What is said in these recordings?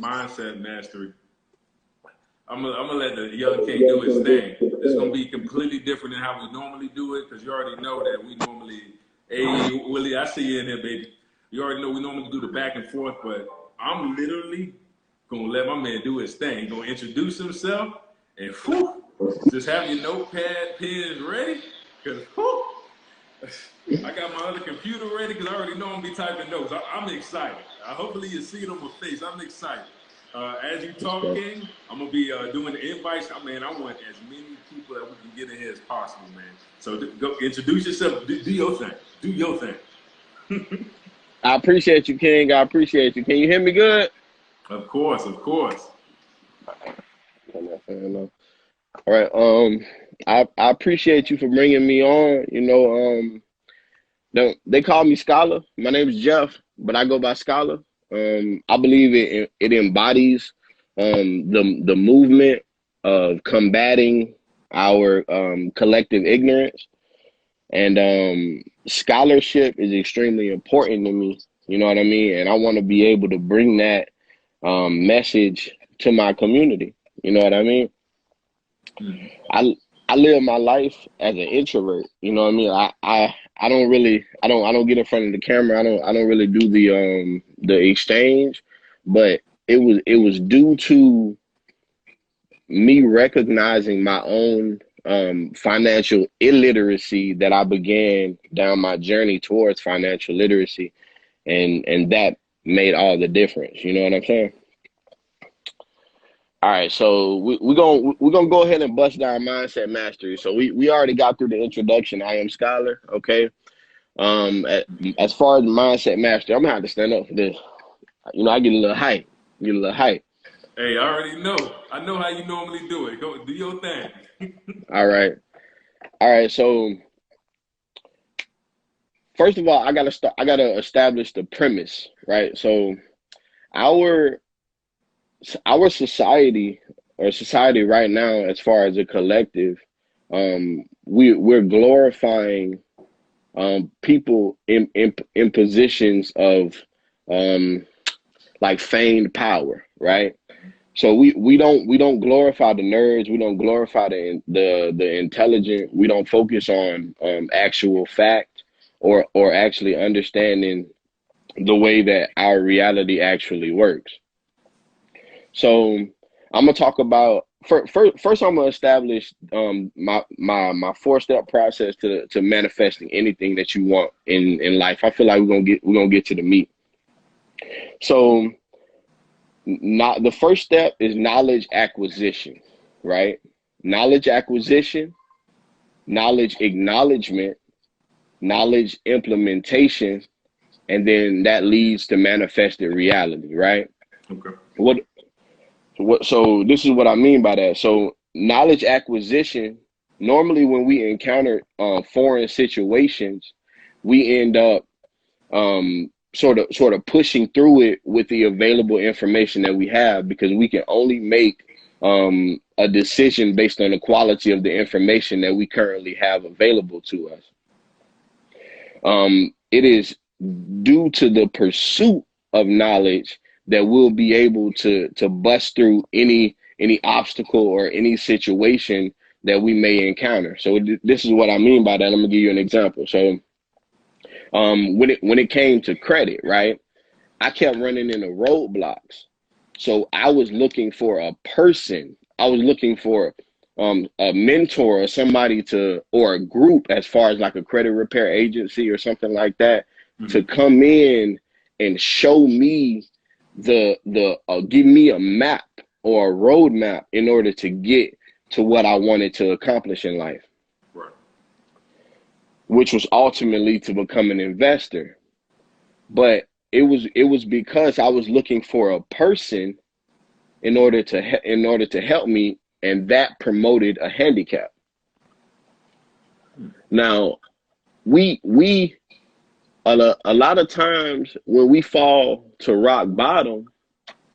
mindset mastery. I'm gonna let the young king do his thing. It's gonna be completely different than how we normally do it because you already know that we normally, hey Willie, I see you in here, baby. You already know we normally do the back and forth, but I'm literally gonna let my man do his thing. He's gonna introduce himself and whew, just have your notepad, pens ready, cause whew, I got my other computer ready because I already know I'm gonna be typing notes. I'm excited. Hopefully you see it on my face. I'm excited. As you talk, King, I'm gonna be doing the invites. Man, I want as many people that we can get in here as possible, man. So go introduce yourself. Do your thing. Do your thing. I appreciate you, King. I appreciate you. Can you hear me good? Of course, of course. All right. I appreciate you for bringing me on. They call me Scholar. My name is Jeff, but I go by Scholar. I believe it embodies the movement of combating our collective ignorance, and scholarship is extremely important to me. You know what I mean? And I want to be able to bring that message to my community. You know what I mean? I live my life as an introvert. You know what I mean? I don't get in front of the camera. I don't really do the exchange, but it was due to me recognizing my own financial illiteracy that I began down my journey towards financial literacy, and that made all the difference. You know what I'm saying? All right, so we're gonna go ahead and bust down mindset mastery. So we already got through the introduction. I am Scholar, okay. As far as mindset mastery, I'm gonna have to stand up for this. I get a little hype. Get a little hype. Hey, I already know. I know how you normally do it. Go do your thing. All right, all right. So first of all, I gotta establish the premise, right? So our society, or society right now, as far as a collective, we're glorifying people in positions of like feigned power, right? So we don't glorify the nerds, we don't glorify the intelligent, we don't focus on actual fact, or actually understanding the way that our reality actually works. So I'm gonna talk about first. I'm gonna establish my 4-step process to manifesting anything that you want in life. I feel like we're gonna get to the meat. So not the first step is knowledge acquisition, right? Knowledge acquisition, knowledge acknowledgement, knowledge implementation, and then that leads to manifested reality, right? Okay. So this is what I mean by that. So knowledge acquisition, normally when we encounter foreign situations, we end up sort of pushing through it with the available information that we have, because we can only make a decision based on the quality of the information that we currently have available to us. It is due to the pursuit of knowledge that we'll be able to bust through any obstacle or any situation that we may encounter. So this is what I mean by that. I'm gonna give you an example. So when it came to credit, right, I kept running into roadblocks. So I was looking for a person. I was looking for a mentor, or somebody or a group, as far as like a credit repair agency or something like that, to come in and show me give me a map or a roadmap in order to get to what I wanted to accomplish in life. Right. Which was ultimately to become an investor. But it was because I was looking for a person in order to help me, and that promoted a handicap. Now, we a lot of times when we fall to rock bottom,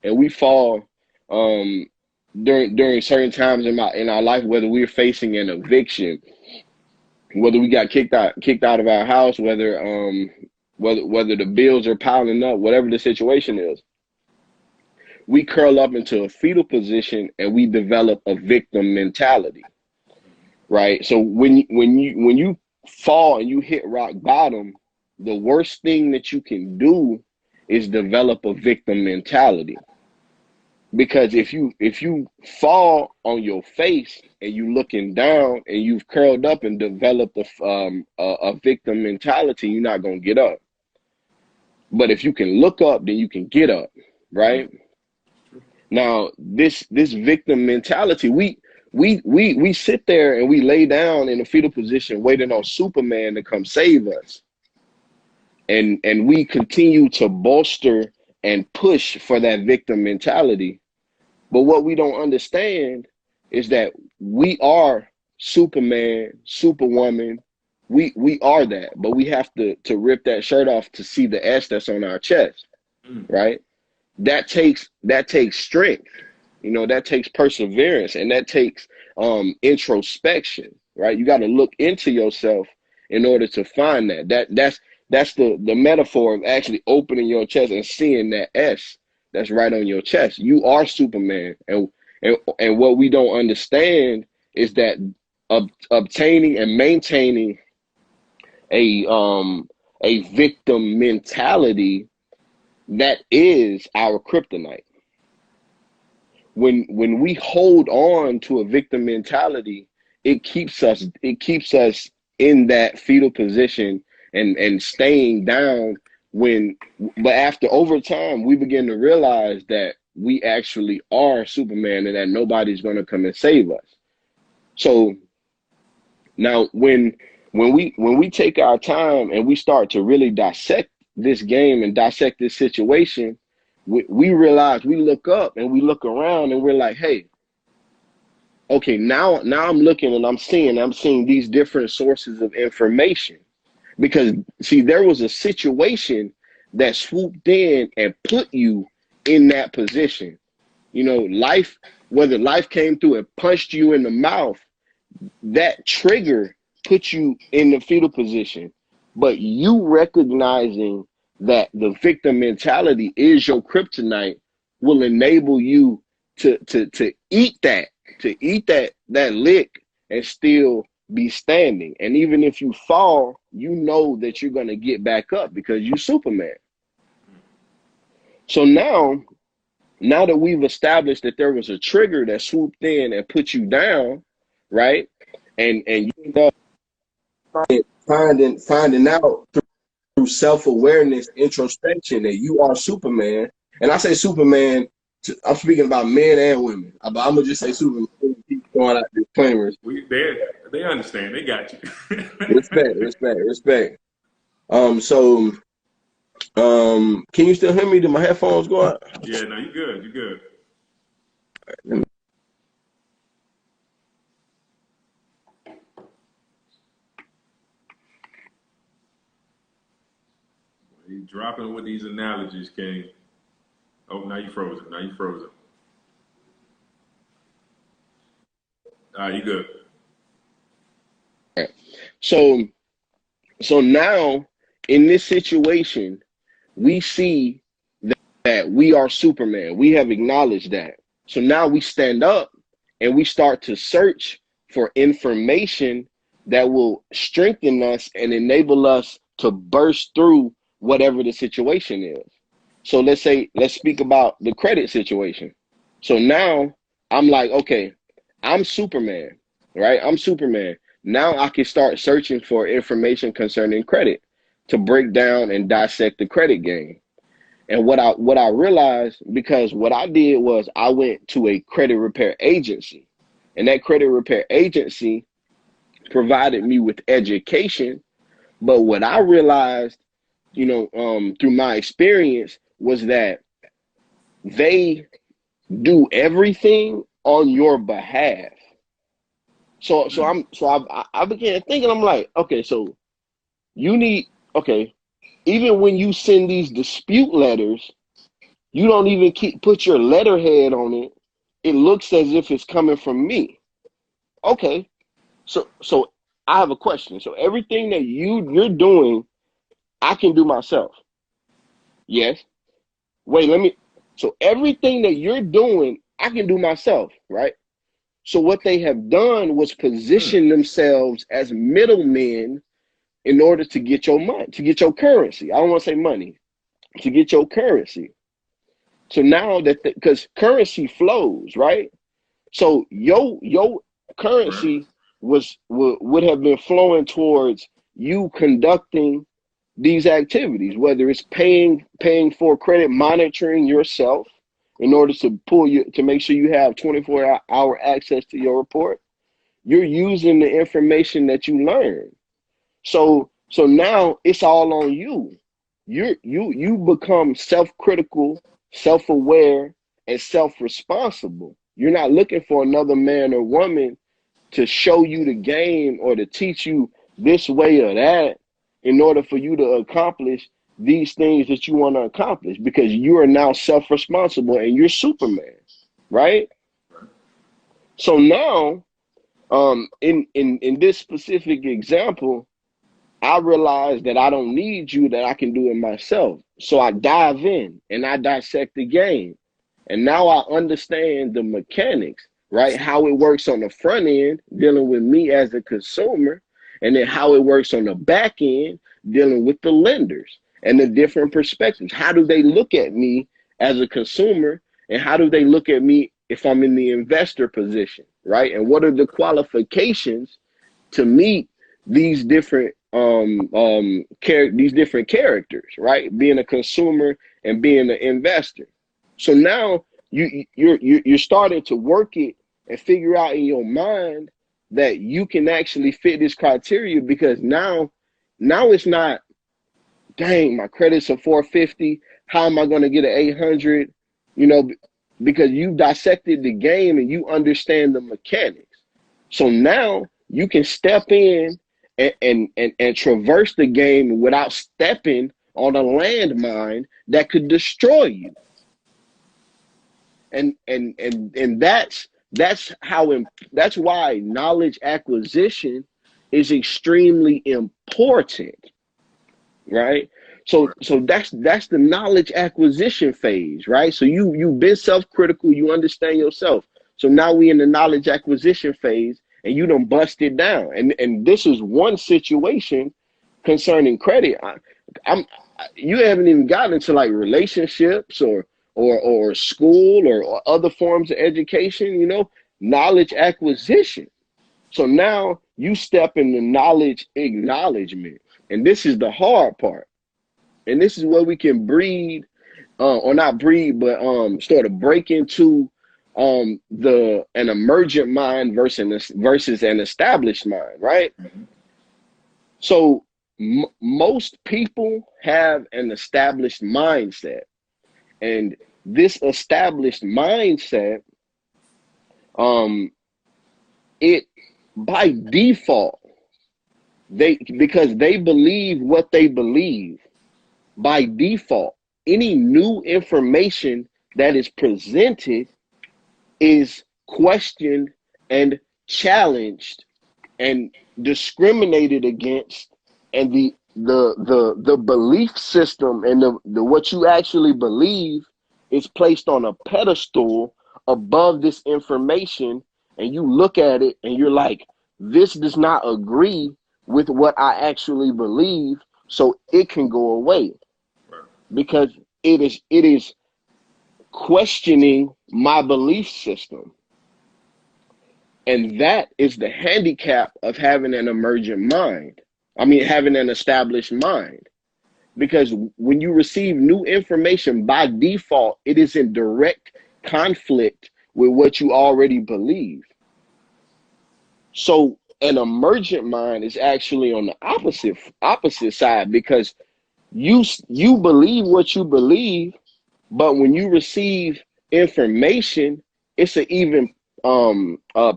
and we fall during certain times in our life, whether we're facing an eviction, whether we got kicked out of our house, whether the bills are piling up, whatever the situation is, we curl up into a fetal position and we develop a victim mentality, right? So when you fall and you hit rock bottom, the worst thing that you can do is develop a victim mentality. Because if you fall on your face and you looking down and you've curled up and developed a victim mentality, you're not gonna get up. But if you can look up, then you can get up, right? Now, this victim mentality, we sit there and we lay down in a fetal position waiting on Superman to come save us. And we continue to bolster and push for that victim mentality. But what we don't understand is that we are Superman, Superwoman. We are that, but we have to rip that shirt off to see the S that's on our chest, right? That takes strength, you know, that takes perseverance, and that takes introspection, right? You got to look into yourself in order to find that. That's the metaphor of actually opening your chest and seeing that S that's right on your chest. You are Superman, and what we don't understand is that obtaining and maintaining a victim mentality, that is our kryptonite. When we hold on to a victim mentality, it keeps us in that fetal position and staying down but after over time we begin to realize that we actually are Superman and that nobody's going to come and save us. So now when we take our time and we start to really dissect this game and dissect this situation, we realize, we look up and we look around and we're like, hey, okay, now I'm looking and I'm seeing these different sources of information. Because see, there was a situation that swooped in and put you in that position. You know, whether life came through and punched you in the mouth, that trigger put you in the fetal position. But you recognizing that the victim mentality is your kryptonite will enable you to eat that lick and still be standing. And even if you fall, you know that you're going to get back up because you're Superman. So now that we've established that there was a trigger that swooped in and put you down, right? And you know, finding out through self-awareness, introspection, that you are Superman. And I say Superman, I'm speaking about men and women. I'm gonna just say Superman. Keep throwing out disclaimers. They understand. They got you. Respect. So, can you still hear me? Did my headphones go out? Yeah, no, you good. You good. You dropping with these analogies, King. Oh, now you frozen. You good. So now in this situation, we see that we are Superman. We have acknowledged that. So now we stand up and we start to search for information that will strengthen us and enable us to burst through whatever the situation is. So let's speak about the credit situation. So now I'm like, okay, I'm Superman, right? I'm Superman. Now I can start searching for information concerning credit to break down and dissect the credit game. And what I realized, because what I did was I went to a credit repair agency, and that credit repair agency provided me with education. But what I realized, through my experience, was that they do everything on your behalf. So I began thinking, I'm like, okay, so even when you send these dispute letters, you don't even put your letterhead on it. It looks as if it's coming from me. Okay, so I have a question. So everything that you're doing, I can do myself. Yes. Wait, So everything that you're doing, I can do myself, right? So what they have done was Mm. position themselves as middlemen in order to get your money, to get your currency. I don't want to say money, to get your currency. So now that because currency flows, right? So your Right. currency would have been flowing towards you conducting these activities, whether it's paying for credit, monitoring yourself in order to pull you to make sure you have 24-hour access to your report. You're using the information that you learn. So now it's all on you. You become self-critical, self-aware, and self-responsible. You're not looking for another man or woman to show you the game or to teach you this way or that in order for you to accomplish these things that you want to accomplish because you are now self-responsible and you're Superman, right? So now, in this specific example, I realize that I don't need you, that I can do it myself. So I dive in and I dissect the game. And now I understand the mechanics, right? How it works on the front end, dealing with me as a consumer, and then how it works on the back end, dealing with the lenders and the different perspectives. How do they look at me as a consumer? And how do they look at me if I'm in the investor position, right? And what are the qualifications to meet these different these different characters, right? Being a consumer and being an investor. So now you're starting to work it and figure out in your mind that you can actually fit this criteria because now it's not, dang, my credit's a 450. How am I going to get an 800? You know, because you dissected the game and you understand the mechanics. So now you can step in and traverse the game without stepping on a landmine that could destroy you. And that's why knowledge acquisition is extremely important, right? So that's the knowledge acquisition phase, right? So you've been self-critical, you understand yourself. So now we in the knowledge acquisition phase, and you done bust it down. And this is one situation concerning credit. I'm you haven't even gotten into like relationships or school or other forms of education, knowledge acquisition. So now you step into knowledge acknowledgement. And this is the hard part. And this is where we can breed, or not breed, but sort of break into an emergent mind versus an established mind, right? Mhm. So most people have an established mindset, and this established mindset, um, it by default, because they believe what they believe, by default, any new information that is presented is questioned and challenged and discriminated against, and the belief system and the what you actually believe is placed on a pedestal above this information, and you look at it and you're like, this does not agree with what I actually believe, so it can go away Right. because it is questioning my belief system. And that is the handicap of having an emergent mind. I mean, having an established mind. Because when you receive new information by default, it is in direct conflict with what you already believe. So an emergent mind is actually on the opposite side because you believe what you believe, but when you receive information, it's an even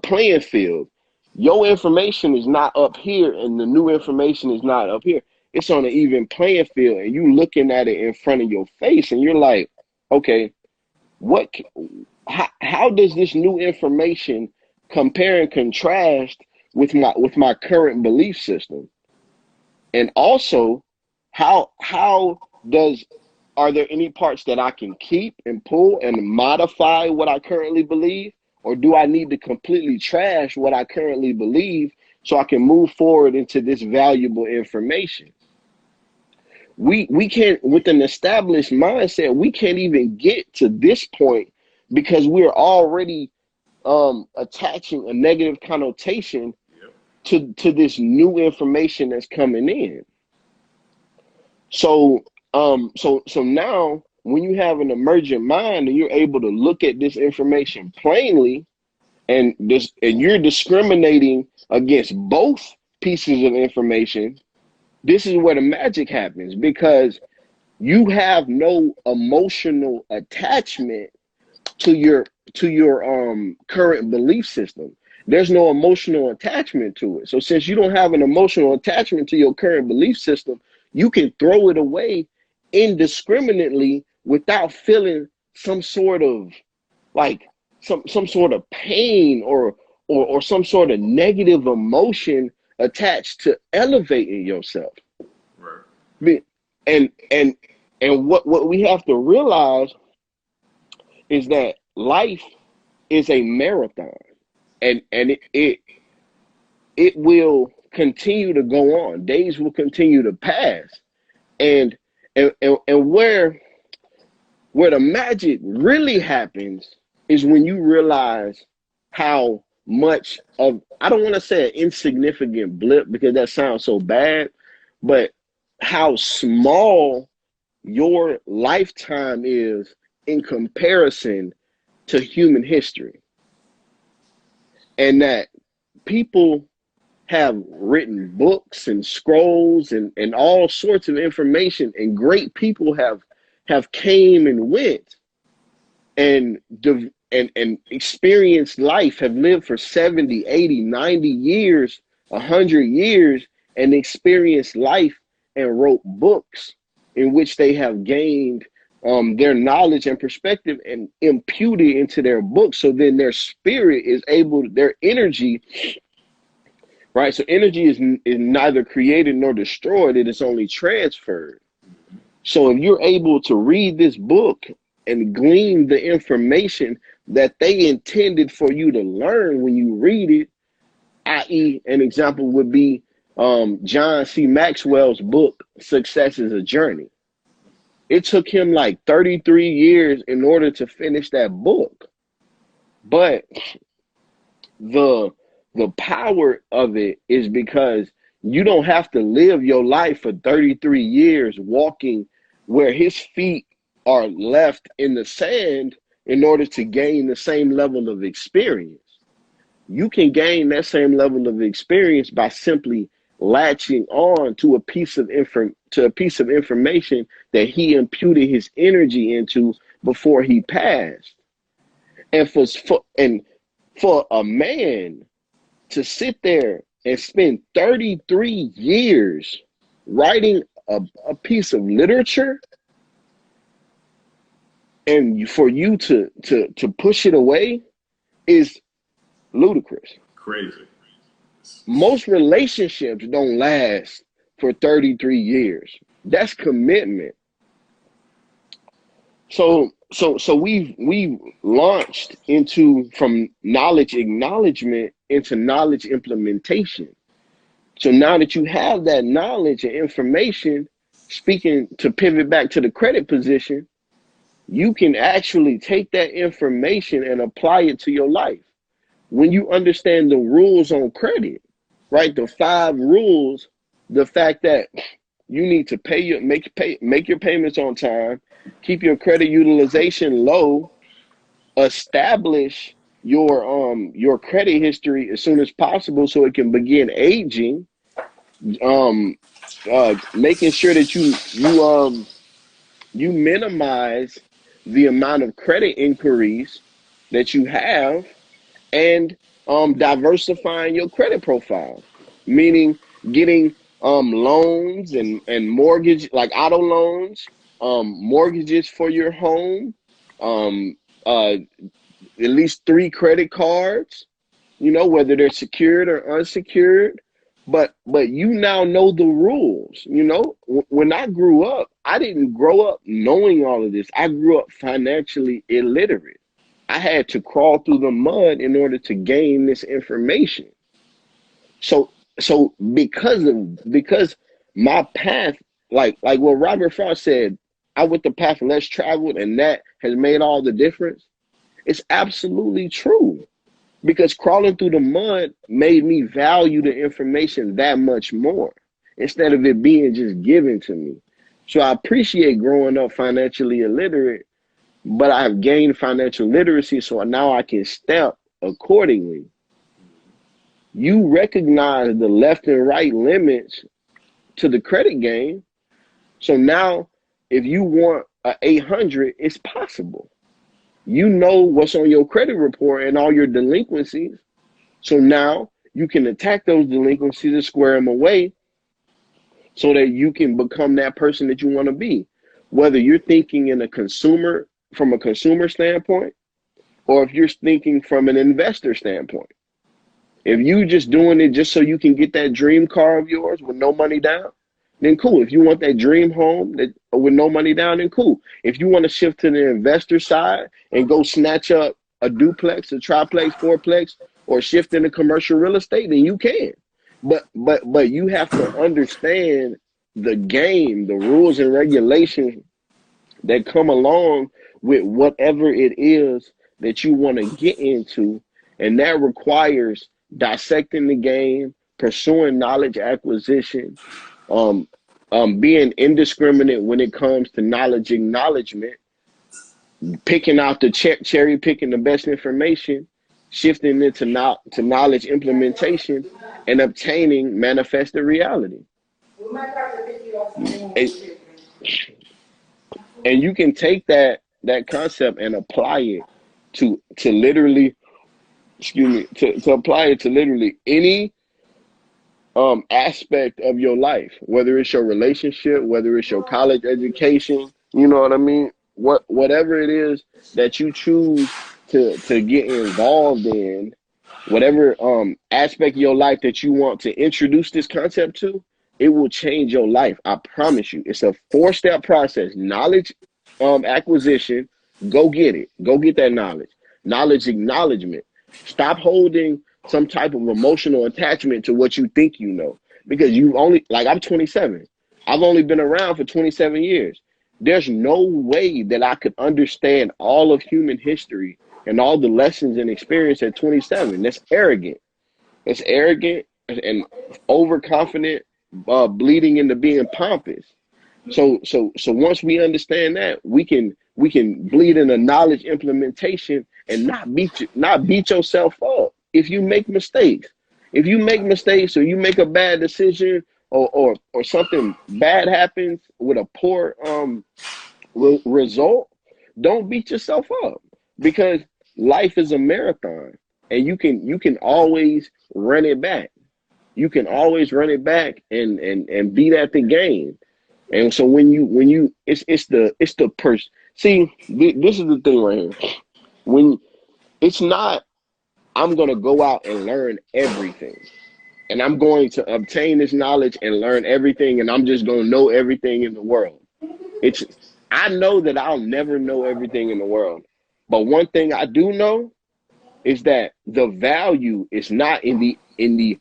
playing field. Your information is not up here, and the new information is not up here. It's on an even playing field, and you looking at it in front of your face, and you're like, okay, what? How does this new information compare and contrast with my current belief system? And also, how does are there any parts that I can keep and pull and modify what I currently believe? Or do I need to completely trash what I currently believe so I can move forward into this valuable information? We can't, with an established mindset, we can't even get to this point because we're already attaching a negative connotation to this new information that's coming in. So so now when you have an emergent mind and you're able to look at this information plainly and you're discriminating against both pieces of information, this is where the magic happens, because you have no emotional attachment to your current belief system. There's no emotional attachment to it. So since you don't have an emotional attachment to your current belief system, you can throw it away indiscriminately without feeling some sort of like some sort of pain or some sort of negative emotion attached to elevating yourself. Right. And what we have to realize is that life is a marathon, and it will continue to go on. Days will continue to pass, and where the magic really happens is when you realize how much of, I don't want to say an insignificant blip because that sounds so bad, but how small your lifetime is in comparison to human history. And that people have written books and scrolls and all sorts of information, and great people have came and went and experienced life, have lived for 70, 80, 90 years, 100 years, and experienced life and wrote books in which they have gained their knowledge and perspective and imputed into their book. So then their spirit is able, their energy, right? So energy is neither created nor destroyed. It is only transferred. So if you're able to read this book and glean the information that they intended for you to learn when you read it, i.e. an example would be John C. Maxwell's book, Success is a Journey. It took him like 33 years in order to finish that book. But the power of it is because you don't have to live your life for 33 years walking where his feet are left in the sand in order to gain the same level of experience. You can gain that same level of experience by simply latching on to a piece of information that he imputed his energy into before he passed. And for a man to sit there and spend 33 years writing a piece of literature, and for you to push it away is ludicrous. Crazy. Most relationships don't last for 33 years. That's commitment. So we've launched from knowledge acknowledgement into knowledge implementation. So now that you have that knowledge and information, speaking to pivot back to the credit position, you can actually take that information and apply it to your life. When you understand the rules on credit, right? The 5 rules, the fact that you need to make your payments on time, keep your credit utilization low, establish your credit history as soon as possible so it can begin aging, making sure that you minimize the amount of credit inquiries that you have, and diversifying your credit profile, meaning getting loans and mortgage, like auto loans, mortgages for your home, at least 3 credit cards, whether they're secured or unsecured, but you now know the rules. You know, when I grew up, I didn't grow up knowing all of this. I grew up financially illiterate. I had to crawl through the mud in order to gain this information. So because my path, like what Robert Frost said, I went the path less traveled, and that has made all the difference. It's absolutely true because crawling through the mud made me value the information that much more instead of it being just given to me. So I appreciate growing up financially illiterate, but I've gained financial literacy, so now I can step accordingly. You recognize the left and right limits to the credit game. So now if you want a 800, it's possible. You know what's on your credit report and all your delinquencies. So now you can attack those delinquencies and square them away so that you can become that person that you want to be. Whether you're thinking in a consumer, from a consumer standpoint, or if you're thinking from an investor standpoint. If you just doing it just so you can get that dream car of yours with no money down, then cool. If you want that dream home that with no money down, then cool. If you want to shift to the investor side and go snatch up a duplex, a triplex, fourplex, or shift into commercial real estate, then you can. But you have to understand the game, the rules and regulations that come along with whatever it is that you want to get into. And that requires dissecting the game, pursuing knowledge acquisition, being indiscriminate when it comes to knowledge acknowledgement, picking out the cherry picking the best information, shifting it to knowledge implementation, and obtaining manifested reality. And, and you can take that concept and apply it to literally, excuse me, to apply it to literally any aspect of your life, whether it's your relationship, whether it's your college education, you know what I mean? Whatever it is that you choose to get involved in, whatever aspect of your life that you want to introduce this concept to, it will change your life. I promise you. It's a 4-step process. Knowledge acquisition, go get it. Go get that knowledge. Knowledge acknowledgement. Stop holding some type of emotional attachment to what you think you know. Because you've only, like I'm 27. I've only been around for 27 years. There's no way that I could understand all of human history and all the lessons and experience at 27. That's arrogant. It's arrogant and overconfident, bleeding into being pompous. So once we understand that, we can bleed into knowledge implementation and not beat yourself up if you make mistakes. If you make mistakes or you make a bad decision or something bad happens with a poor result, don't beat yourself up because life is a marathon and you can always run it back. You can always run it back and beat at the game. And so when you it's the person. See, this is the thing right here. When it's not, I'm gonna go out and learn everything, and I'm going to obtain this knowledge and learn everything, and I'm just gonna know everything in the world. It's I know that I'll never know everything in the world, but one thing I do know is that the value is not in the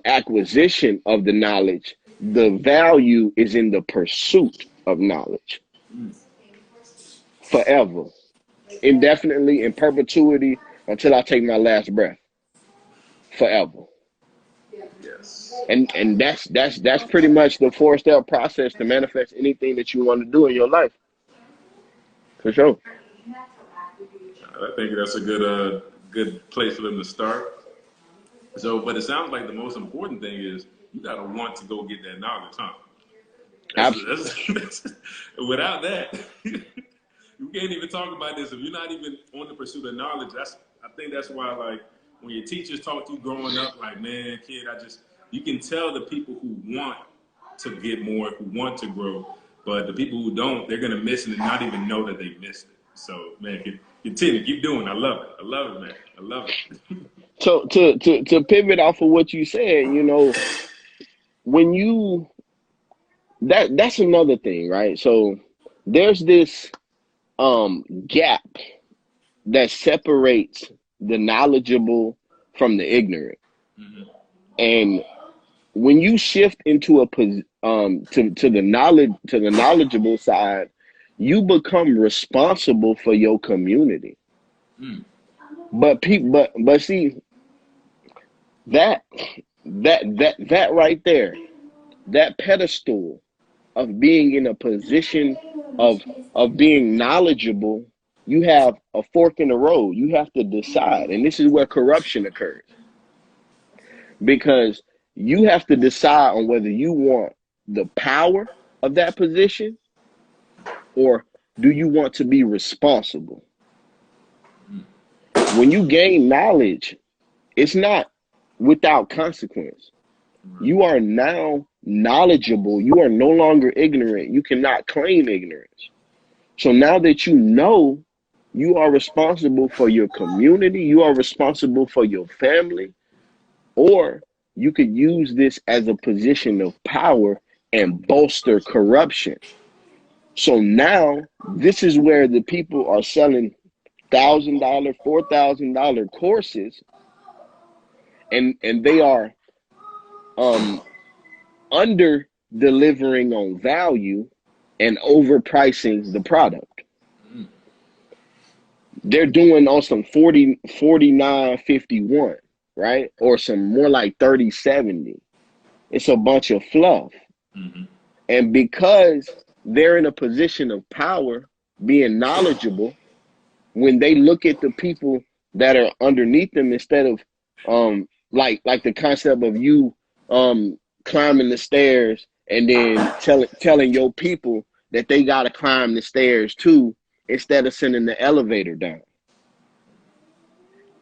acquisition of the knowledge. The value is in the pursuit of knowledge forever, indefinitely, in perpetuity, until I take my last breath, forever. Yes. And that's pretty much the 4-step process to manifest anything that you want to do in your life. For sure. I think that's a good place for them to start. So, but it sounds like the most important thing is you gotta want to go get that knowledge, huh? That's, without that, you can't even talk about this if you're not even on the pursuit of knowledge. I think that's why, like, when your teachers talk to you growing up, like, man, kid, you can tell the people who want to get more, who want to grow, but the people who don't, they're gonna miss it and not even know that they missed it. So, man, Continue, keep doing. I love it. I love it, man. I love it. So to pivot off of what you said, when you that's another thing, right? So there's this gap that separates the knowledgeable from the ignorant. Mm-hmm. And when you shift into to the knowledgeable side, you become responsible for your community. Mm. But see that that right there, that pedestal of being in a position of being knowledgeable, you have a fork in the road. You have to decide, and this is where corruption occurs, because you have to decide on whether you want the power of that position or do you want to be responsible. When you gain knowledge, it's not without consequence. You are now knowledgeable. You are no longer ignorant. You cannot claim ignorance. So now that you know, you are responsible for your community, you are responsible for your family, or you could use this as a position of power and bolster corruption. So now this is where the people are selling $1,000, $4,000 courses, and they are under delivering on value and overpricing the product. They're doing on some 49.51, right? Or some more like 30.70. It's a bunch of fluff. Mm-hmm. And because they're in a position of power, being knowledgeable, when they look at the people that are underneath them, instead of like the concept of you climbing the stairs and then telling your people that they got to climb the stairs too, instead of sending the elevator down.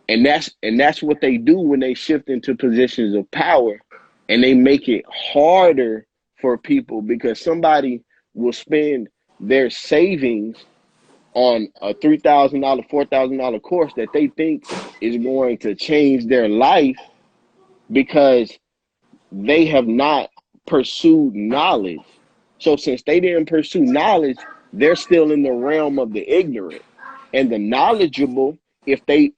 And that's what they do when they shift into positions of power, and they make it harder for people, because somebody will spend their savings on a $3,000, $4,000 course that they think is going to change their life, because they have not pursued knowledge. So since they didn't pursue knowledge, they're still in the realm of the ignorant. And the knowledgeable, if they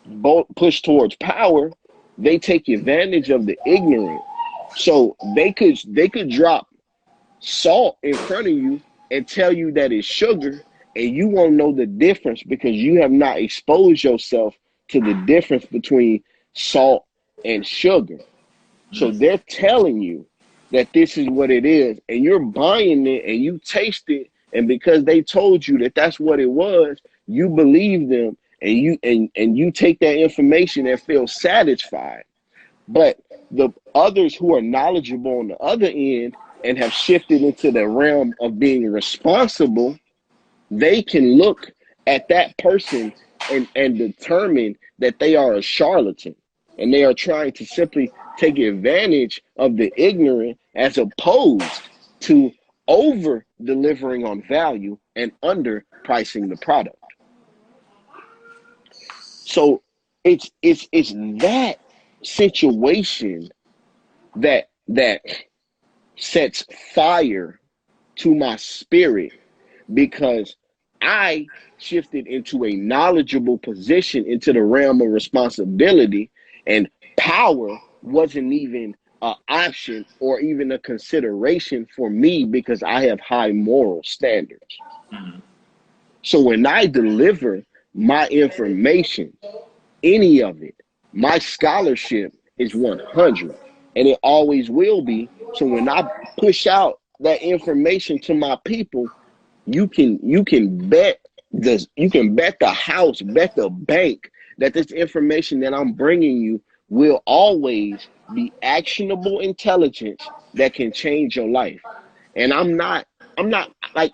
both push towards power, they take advantage of the ignorant. So they could drop salt in front of you and tell you that it's sugar, and you won't know the difference because you have not exposed yourself to the difference between salt and sugar. So they're telling you that this is what it is, and you're buying it and you taste it, and because they told you that that's what it was, you believe them, and you take that information and feel satisfied. But the others who are knowledgeable on the other end and have shifted into the realm of being responsible, they can look at that person and determine that they are a charlatan, and they are trying to simply take advantage of the ignorant, as opposed to over delivering on value and under pricing the product. So it's that situation that sets fire to my spirit, because I shifted into a knowledgeable position, into the realm of responsibility, and power wasn't even an option or even a consideration for me, because I have high moral standards. Mm-hmm. So when I deliver my information, any of it, my scholarship is 100, and it always will be. So when I push out that information to my people, you can bet the house, bet the bank that this information that I'm bringing you will always be actionable intelligence that can change your life. And I'm not like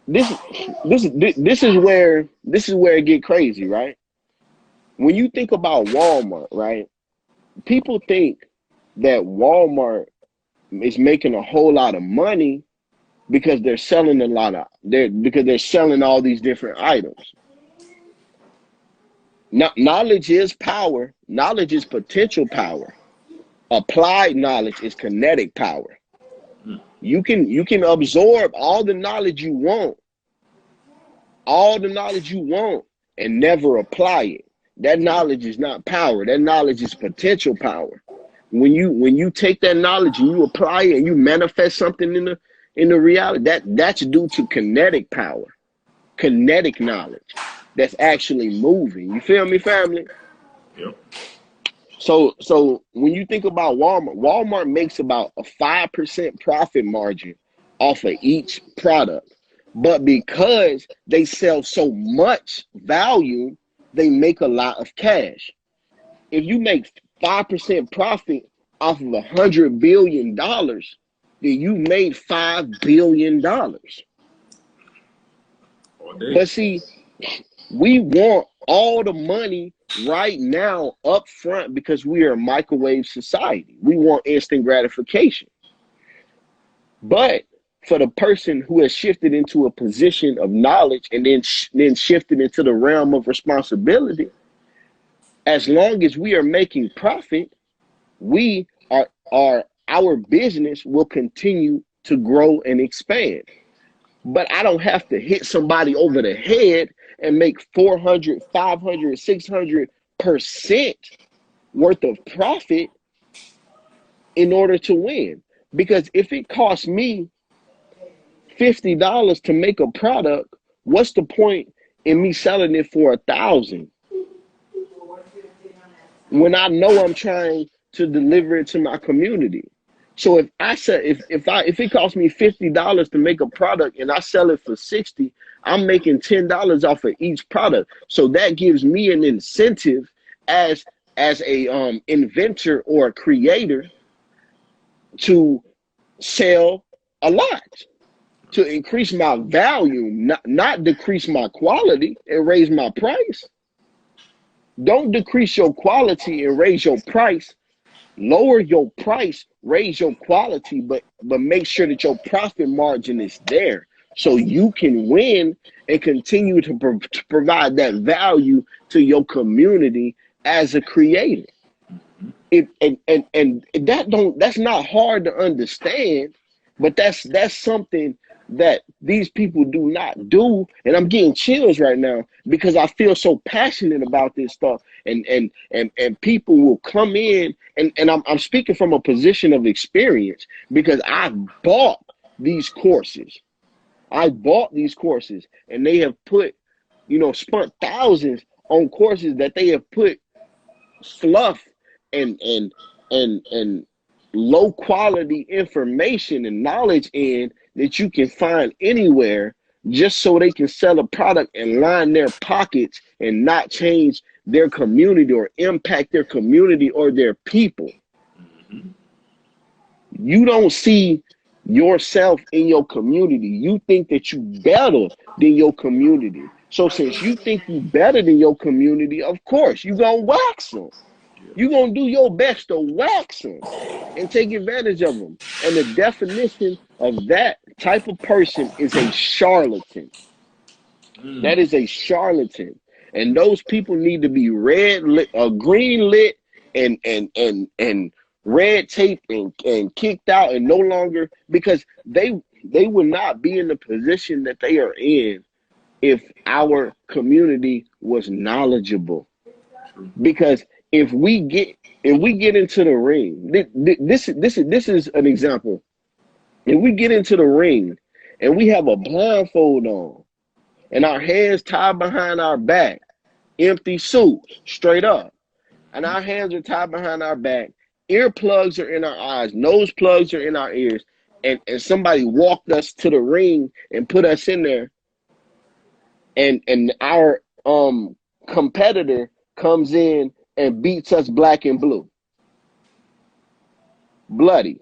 this is where it get crazy, right? When you think about Walmart, right? People think that Walmart is making a whole lot of money because they're selling a lot of because they're selling all these different items. Knowledge is power. Knowledge is potential power. Applied knowledge is kinetic power. You can absorb all the knowledge you want, and never apply it. That knowledge is not power. That knowledge is potential power. When you take that knowledge and you apply it and you manifest something in the reality, that's due to kinetic power, kinetic knowledge that's actually moving. You feel me, family? Yep. So when you think about Walmart makes about a 5% profit margin off of each product. But because they sell so much value, they make a lot of cash. If you make 5% profit off of $100 billion, then you made $5 billion. But see, we want all the money right now up front because we are a microwave society. We want instant gratification. But for the person who has shifted into a position of knowledge and then shifted into the realm of responsibility, as long as we are making profit, our business will continue to grow and expand. But I don't have to hit somebody over the head and make 400, 500, 600% worth of profit in order to win. Because if it costs me $50 to make a product, what's the point in me selling it for $1,000 when I know I'm trying to deliver it to my community? So if it costs me $50 to make a product and I sell it for $60, I'm making $10 off of each product. So that gives me an incentive as a inventor or a creator to sell a lot, to increase my value, not decrease my quality and raise my price. Don't decrease your quality and raise your price. Lower your price, raise your quality, but make sure that your profit margin is there so you can win and continue to provide that value to your community as a creator. That's not hard to understand, but that's something that these people do not do. And I'm getting chills right now because I feel so passionate about this stuff. And people will come in, and I'm speaking from a position of experience because I bought these courses. And they have spent thousands on courses that they have put fluff and low quality information and knowledge in that you can find anywhere just so they can sell a product and line their pockets and not change their community or impact their community or their people. You don't see yourself in your community. You think that you better than your community. So since you think you better than your community, of course, you're going to wax them. You're going to do your best to wax them and take advantage of them. And the definition of that type of person is a charlatan. That is a charlatan. And those people need to be green lit and red taped and kicked out and no longer, because they would not be in the position that they are in if our community was knowledgeable. Because if we get into the ring, this is an example. If we get into the ring and we have a blindfold on and our hands tied behind our back, empty suits, straight up, and our hands are tied behind our back, earplugs are in our eyes, nose plugs are in our ears, and somebody walked us to the ring and put us in there, and our competitor comes in and beats us black and blue, bloody.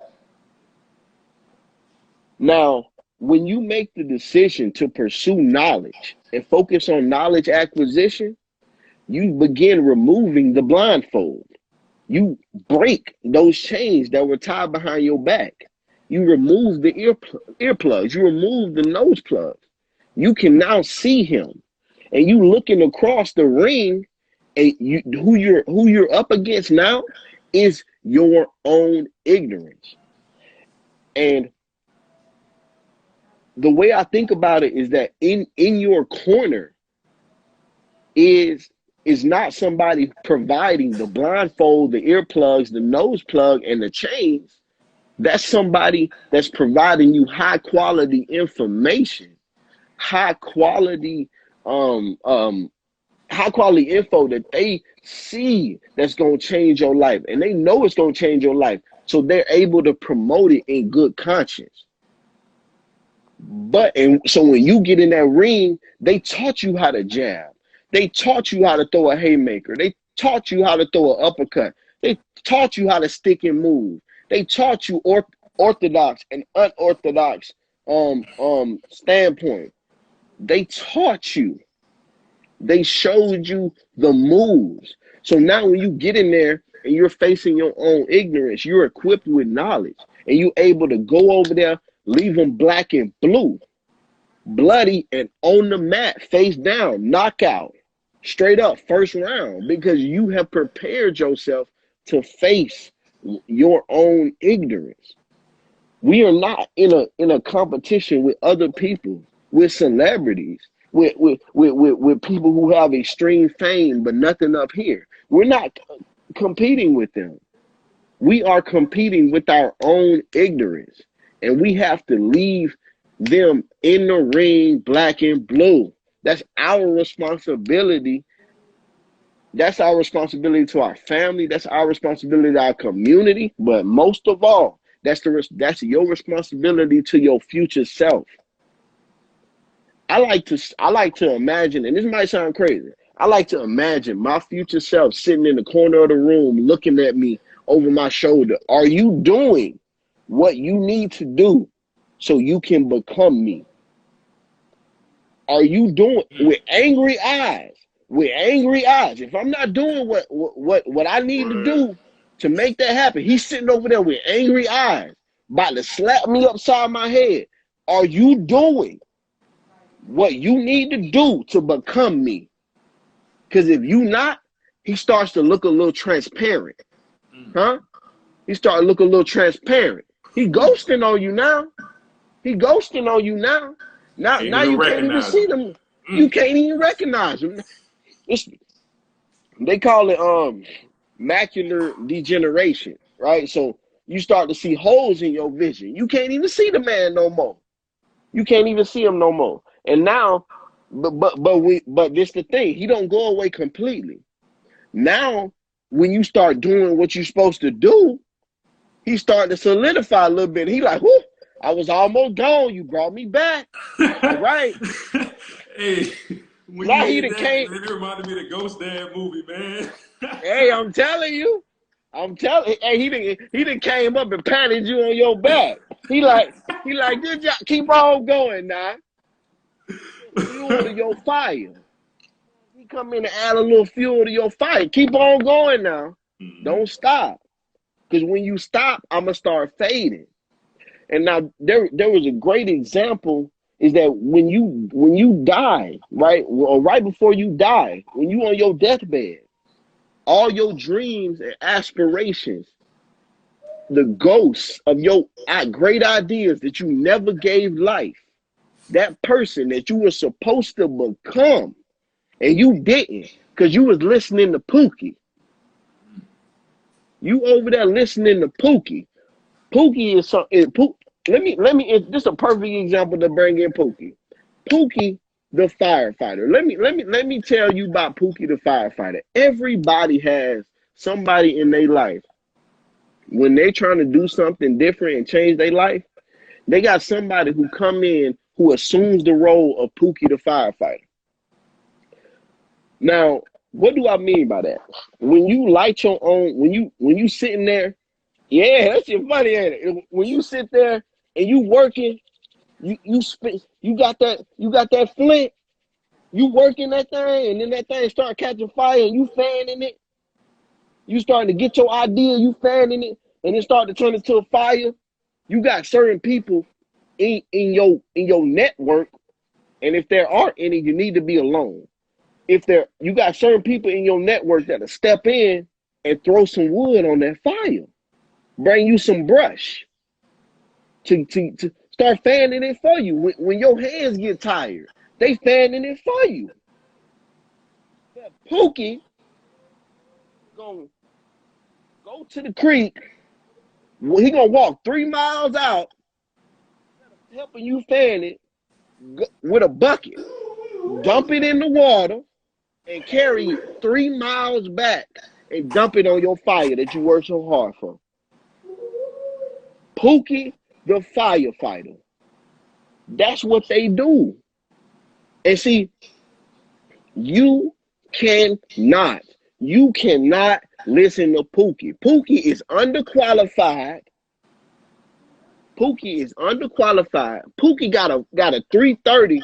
Now, when you make the decision to pursue knowledge and focus on knowledge acquisition, you begin removing the blindfold. You break those chains that were tied behind your back. You remove the earplugs. You remove the nose plugs. You can now see him, and you looking across the ring, and who you're up against now is your own ignorance. And the way I think about it is that in your corner is not somebody providing the blindfold, the earplugs, the nose plug, and the chains. That's somebody that's providing you high quality information, high quality info that they see that's going to change your life, and they know it's going to change your life, so they're able to promote it in good conscience. And so when you get in that ring, they taught you how to jab, they taught you how to throw a haymaker, they taught you how to throw an uppercut, they taught you how to stick and move, they taught you orthodox and unorthodox standpoint. They taught you. They showed you the moves. So now when you get in there and you're facing your own ignorance, you're equipped with knowledge, and you're able to go over there, leave them black and blue, bloody, and on the mat, face down, knockout, straight up, first round, because you have prepared yourself to face your own ignorance. We are not in a competition with other people, with celebrities, with people who have extreme fame but nothing up here. We're not competing with them. We are competing with our own ignorance, and we have to leave them in the ring black and blue. That's our responsibility. That's our responsibility to our family. That's our responsibility to our community. But most of all, that's your responsibility to your future self. I like to imagine, and this might sound crazy, I like to imagine my future self sitting in the corner of the room looking at me over my shoulder. Are you doing what you need to do so you can become me? Are you doing with angry eyes? With angry eyes. If I'm not doing what I need to do to make that happen, he's sitting over there with angry eyes, about to slap me upside my head. Are you doing what you need to do to become me? Because if you not, he starts to look a little transparent. Huh? He starts to look a little transparent. He ghosting on you now. He ghosting on you now. Now you can't even see them. You can't even recognize them. They call it macular degeneration, right? So you start to see holes in your vision. You can't even see the man no more. You can't even see him no more. And now, but this the thing. He don't go away completely. Now, when you start doing what you're supposed to do, he starting to solidify a little bit. He like, whoo, I was almost gone. You brought me back. All right. Hey, when now you he did done that, came. it reminded me of the Ghost Dad movie, man. Hey, I'm telling you. Hey, he done came up and patted you on your back. He like, good job. Keep on going now. Fuel to your fire. He come in and add a little fuel to your fire. Keep on going now. Don't stop. Because when you stop, I'm going to start fading. And now there was a great example is that when you die, right, or right before you die, when you on your deathbed, all your dreams and aspirations, the ghosts of your great ideas that you never gave life, that person that you were supposed to become, and you didn't because you was listening to Pookie. You over there listening to Pookie. Pookie is something. Let me. This is a perfect example to bring in Pookie. Pookie, the firefighter. Let me tell you about Pookie, the firefighter. Everybody has somebody in their life when they're trying to do something different and change their life. They got somebody who come in who assumes the role of Pookie, the firefighter. Now, what do I mean by that? When you light your own, when you sitting there, yeah, that shit funny, ain't it? When you sit there and you working, you got that flint, you working that thing, and then that thing start catching fire and you fanning it. You starting to get your idea, you fanning it, and it start to turn into a fire. You got certain people in your network, and if there aren't any, you need to be alone. You got certain people in your network that'll step in and throw some wood on that fire, bring you some brush to start fanning it for you. When your hands get tired, they fanning it for you. But Pookie gonna go to the creek. He gonna walk 3 miles out, helping you fan it with a bucket, dump it in the water, and carry it 3 miles back and dump it on your fire that you worked so hard for. Pookie the firefighter. That's what they do. And see, you cannot listen to Pookie. Pookie is underqualified. Pookie got a 330,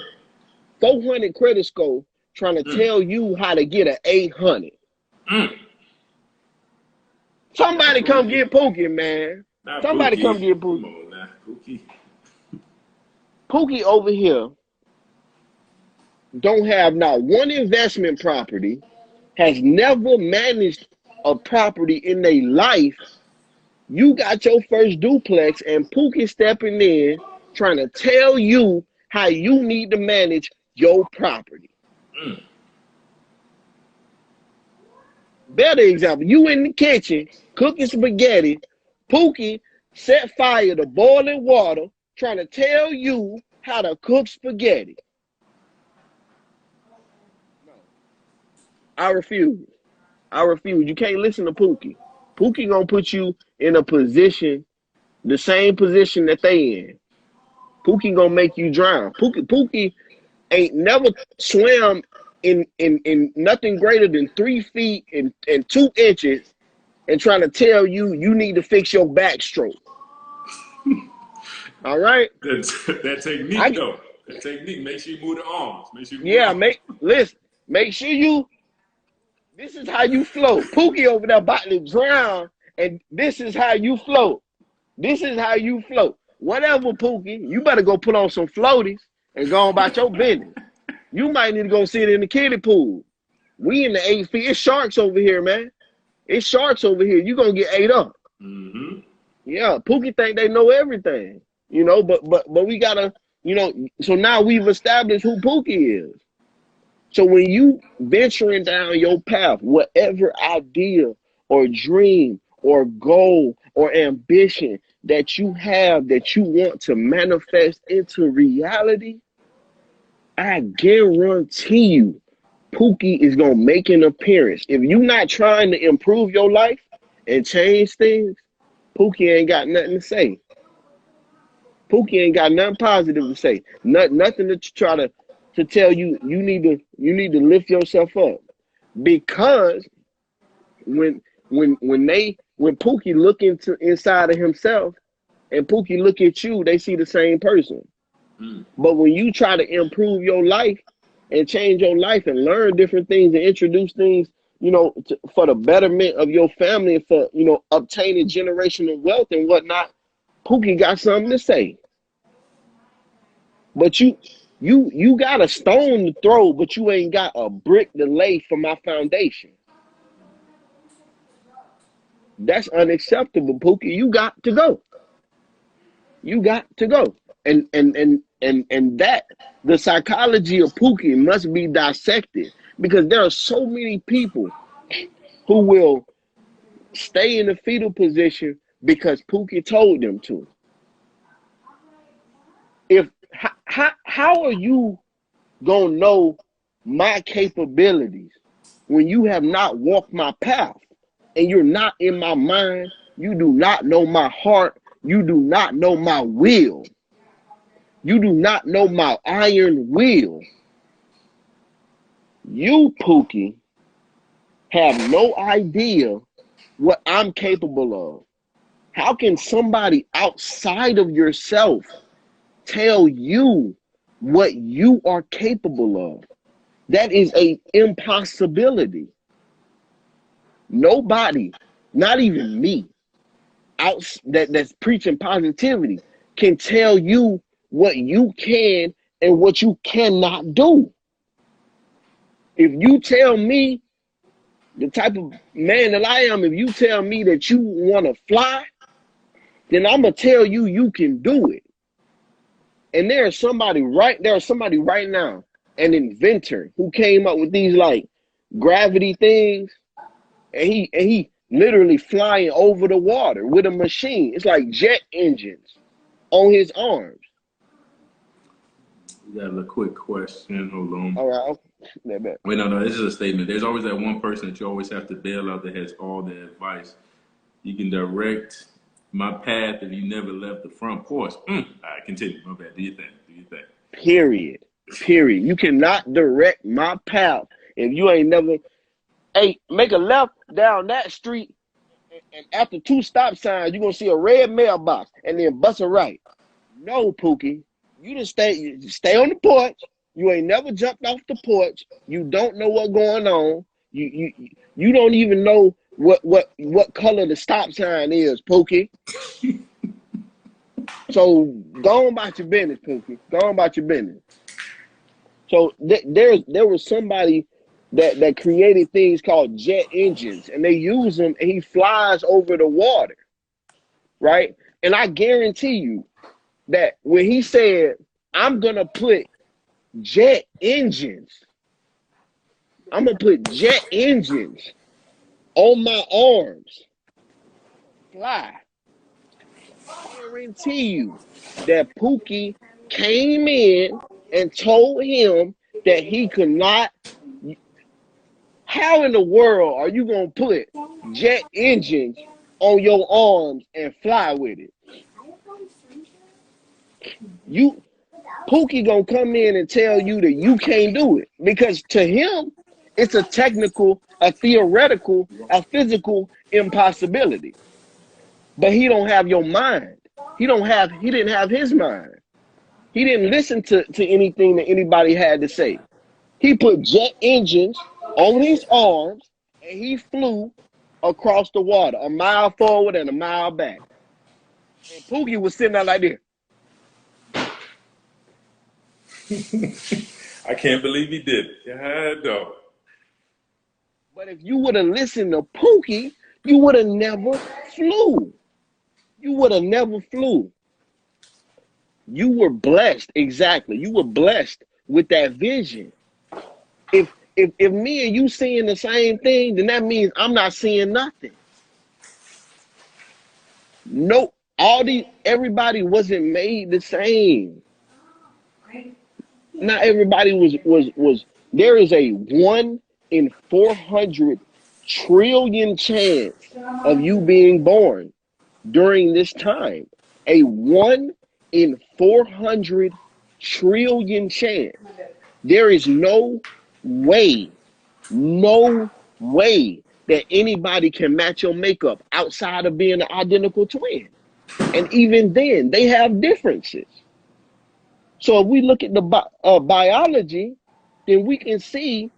400 credit score trying to tell you how to get an 800. Somebody come get Pookie, man. Somebody come get Pookie. Come on now, Pookie. Pookie over here don't have not one investment property, has never managed a property in their life. You got your first duplex, and Pookie stepping in trying to tell you how you need to manage your property. Better example, you in the kitchen cooking spaghetti, Pookie set fire to boiling water trying to tell you how to cook spaghetti. No. I refuse. You can't listen to Pookie. Pookie gonna put you in a position, the same position that they in. Pookie gonna make you drown. Pookie ain't never swam in nothing greater than 3 feet and 2 inches and trying to tell you need to fix your backstroke. All right? That technique, though. That technique. Make sure you move the arms. Make sure you, this is how you float. Pookie over there about to drown, and this is how you float. Whatever, Pookie, you better go put on some floaties and go on about your business. You might need to go sit in the kiddie pool. We in the 8 feet. It's sharks over here, man. It's sharks over here. You're going to get ate up. Mm-hmm. Yeah, Pookie think they know everything, but we got to, so now we've established who Pookie is. So when you venturing down your path, whatever idea or dream or goal or ambition that you have that you want to manifest into reality, I guarantee you, Pookie is going to make an appearance. If you're not trying to improve your life and change things, Pookie ain't got nothing to say. Pookie ain't got nothing positive to say. Nothing to try to tell you need to lift yourself up. Because when Pookie look inside of himself and Pookie look at you, they see the same person. But when you try to improve your life and change your life and learn different things and introduce things, for the betterment of your family and for, obtaining generational wealth and whatnot, Pookie got something to say. But you got a stone to throw, but you ain't got a brick to lay for my foundation. That's unacceptable, Pookie. You got to go. And that the psychology of Pookie must be dissected, because there are so many people who will stay in the fetal position because Pookie told them to. How are you gonna know my capabilities when you have not walked my path and you're not in my mind? You do not know my heart. You do not know my will. You do not know my iron will. You, Pookie, have no idea what I'm capable of. How can somebody outside of yourself tell you what you are capable of? That is an impossibility. Nobody, not even me, that's preaching positivity can tell you what you can and what you cannot do. If you tell me the type of man that I am, if you tell me that you want to fly, then I'm gonna tell you you can do it. And there's somebody right now, an inventor who came up with these like gravity things, and he literally flying over the water with a machine. It's like jet engines on his arms. We got a quick question. Hold on. All right. Wait, no, this is a statement. There's always that one person that you always have to bail out that has all the advice. You can direct my path if you never left the front porch. All right, continue. My bad. Do your thing. Period. You cannot direct my path if you ain't never. Hey, make a left down that street, and after 2 stop signs, you're gonna see a red mailbox, and then bust a right. No, Pookie. You just stay on the porch. You ain't never jumped off the porch. You don't know what's going on. You don't even know what color the stop sign is, Pookie. So go on about your business, Pookie. Go on about your business. So there was somebody that created things called jet engines, and they use them, and he flies over the water, right? And I guarantee you that when he said, I'm gonna put jet engines on my arms, fly, I guarantee you that Pookie came in and told him that he could not. How in the world are you gonna put jet engines on your arms and fly with it? Pookie gonna come in and tell you that you can't do it, because to him it's a technical, a theoretical, a physical impossibility. But he don't have your mind. He didn't have his mind. He didn't listen to anything that anybody had to say. He put jet engines on his arms and he flew across the water, a mile forward and a mile back. And Pookie was sitting there like this. I can't believe he did it. Yeah, no. But if you would have listened to Pookie, you would have never flew. You would have never flew. You were blessed, exactly. You were blessed with that vision. If me and you seeing the same thing, then that means I'm not seeing nothing. Nope. Everybody wasn't made the same. Not everybody was. There is a 1 in 400 trillion chance of you being born during this time. A 1 in 400 trillion chance. There is no way that anybody can match your makeup outside of being an identical twin. And even then, they have differences. So if we look at the biology, then we can see,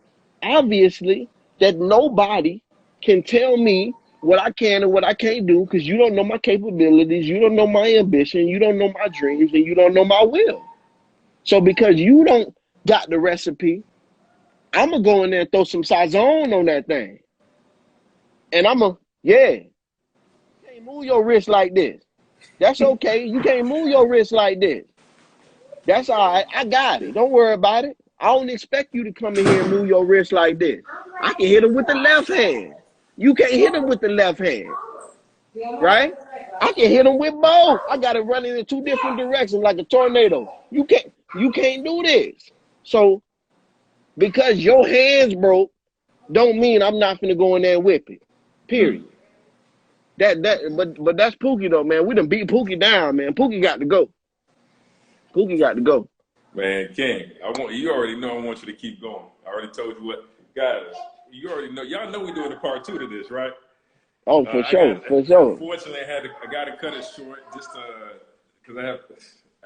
obviously, that nobody can tell me what I can and what I can't do, because you don't know my capabilities, you don't know my ambition, you don't know my dreams, and you don't know my will. So because you don't got the recipe, I'm going to go in there and throw some sazon on that thing. And you can't move your wrist like this. That's okay. You can't move your wrist like this. That's all right. I got it. Don't worry about it. I don't expect you to come in here and move your wrist like this. I can hit him with the left hand. You can't hit him with the left hand. Right? I can hit him with both. I got it running in 2 different directions like a tornado. You can't do this. So because your hands broke, don't mean I'm not gonna go in there and whip it. Period. But that's Pookie though, man. We done beat Pookie down, man. Pookie got to go. Man, King, you already know I want you to keep going. I already told you what, guys. You already know. Y'all know we're doing a part 2 to this, right? Oh, for sure. Unfortunately, I got to cut it short just because I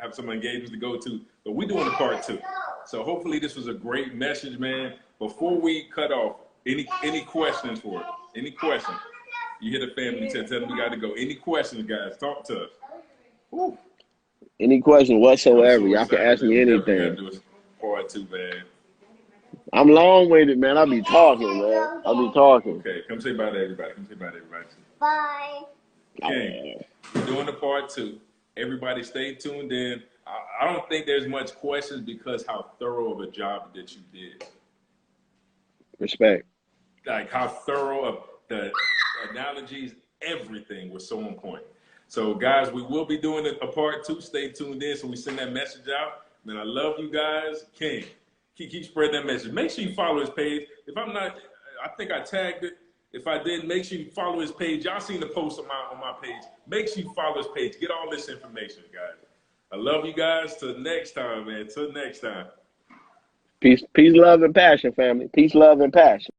have some engagements to go to. But we're doing a part 2. So hopefully this was a great message, man. Before we cut off, any questions for it? Any questions? You hear the family tell them we got to go. Any questions, guys? Talk to us. Woo. Any question I'm whatsoever, so y'all can excited, ask man. me We definitely got to anything. do a part 2, man. I'm long-winded, man. I be talking, man. I be talking. Okay, come say bye to everybody. Come say bye to everybody. Bye. King, we're doing the part 2. Everybody stay tuned in. I don't think there's much questions because how thorough of a job that you did. Respect. Like how thorough of the analogies, everything was so on point. So guys, we will be doing a part 2. Stay tuned in so we send that message out. Man, I love you guys. King, keep spreading that message. Make sure you follow his page. If I'm not, I think I tagged it. If I didn't, make sure you follow his page. Y'all seen the post on my page. Make sure you follow his page. Get all this information, guys. I love you guys. Till next time, man. Till next time. Peace, love, and passion, family. Peace, love, and passion.